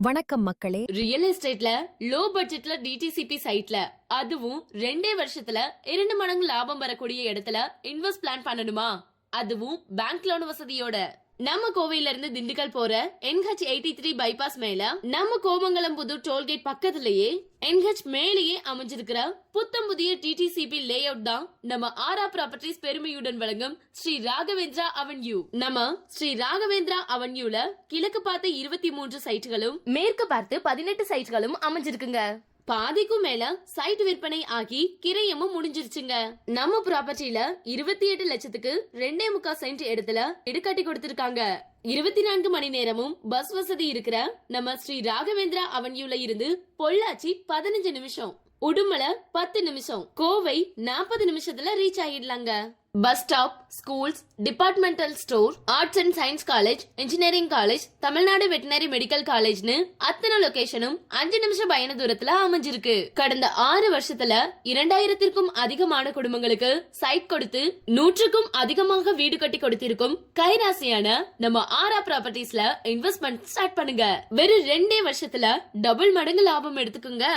வணக்கம் மக்களே. Real எஸ்டேட்ல low பட்ஜெட்ல டிடிசிபி சைட்ல அதுவும் 2 வருஷத்துல 2 மடங்கு லாபம் வரக்கூடிய இடத்துல இன்வெஸ்ட் பிளான் பண்ணணுமா? அதுவும் பேங்க் லோன் வசதியோட. நம்ம கோவையில இருந்து திண்டுக்கல் போற NH83 பைபாஸ் மேல நம்ம கோமங்கலம் புது டோல்கேட் பக்கத்திலேயே NH மேலேயே அமைஞ்சிருக்கிற புத்தம் புதிய டிடிசிபி லே அவுட் தான் நம்ம ஆரா ப்ராப்பர்ட்டிஸ் பெருமையுடன் வழங்கும் ஸ்ரீ ராகவேந்திரா அவென்யூ. நம்ம ஸ்ரீ ராகவேந்திரா அவென்யூல கிழக்கு பார்த்து 23 சைட்டுகளும் மேற்கு பார்த்து 18 சைட்டுகளும் அமைஞ்சிருக்குங்க. பாதிக்கும் மேல சைட் விற்பனை ஆகி கிரையமும் முடிஞ்சிருச்சுங்க. நம்ம ப்ராப்பர்ட்டில 28 லட்சத்துக்கு 2.25 சென்ட் இடத்துல இடுகாட்டி கொடுத்திருக்காங்க. 24 மணி நேரமும் பஸ் வசதி இருக்கிற நம்ம ஸ்ரீ ராகவேந்திரா அவென்யூல இருந்து பொள்ளாச்சி 15 நிமிஷம், உடுமலை 10 நிமிஷம், கோவை 40 நிமிஷத்துல ரீச் ஆயிடலாங்க. Bus stop, schools, departmental store, arts and science college, engineering college, Tamil Nadu veterinary medical காலேஜ்னு அத்தனை லொகேஷனும் 5 நிமிஷம் பயண தூரத்துல அமைஞ்சிருக்கு. கடந்த 6 வருஷத்துல 2000க்கும் அதிகமான குடும்பங்களுக்கு சைட் கொடுத்து 100க்கும் அதிகமாக வீடு கட்டி கொடுத்திருக்கும் கைராசியான நம்ம ஆரா ப்ராப்பர்ட்டிஸ்ல இன்வெஸ்ட்மெண்ட் ஸ்டார்ட் பண்ணுங்க. வெறும் 2 வருஷத்துல டபுள் மடங்கு லாபம் எடுத்துக்குங்க.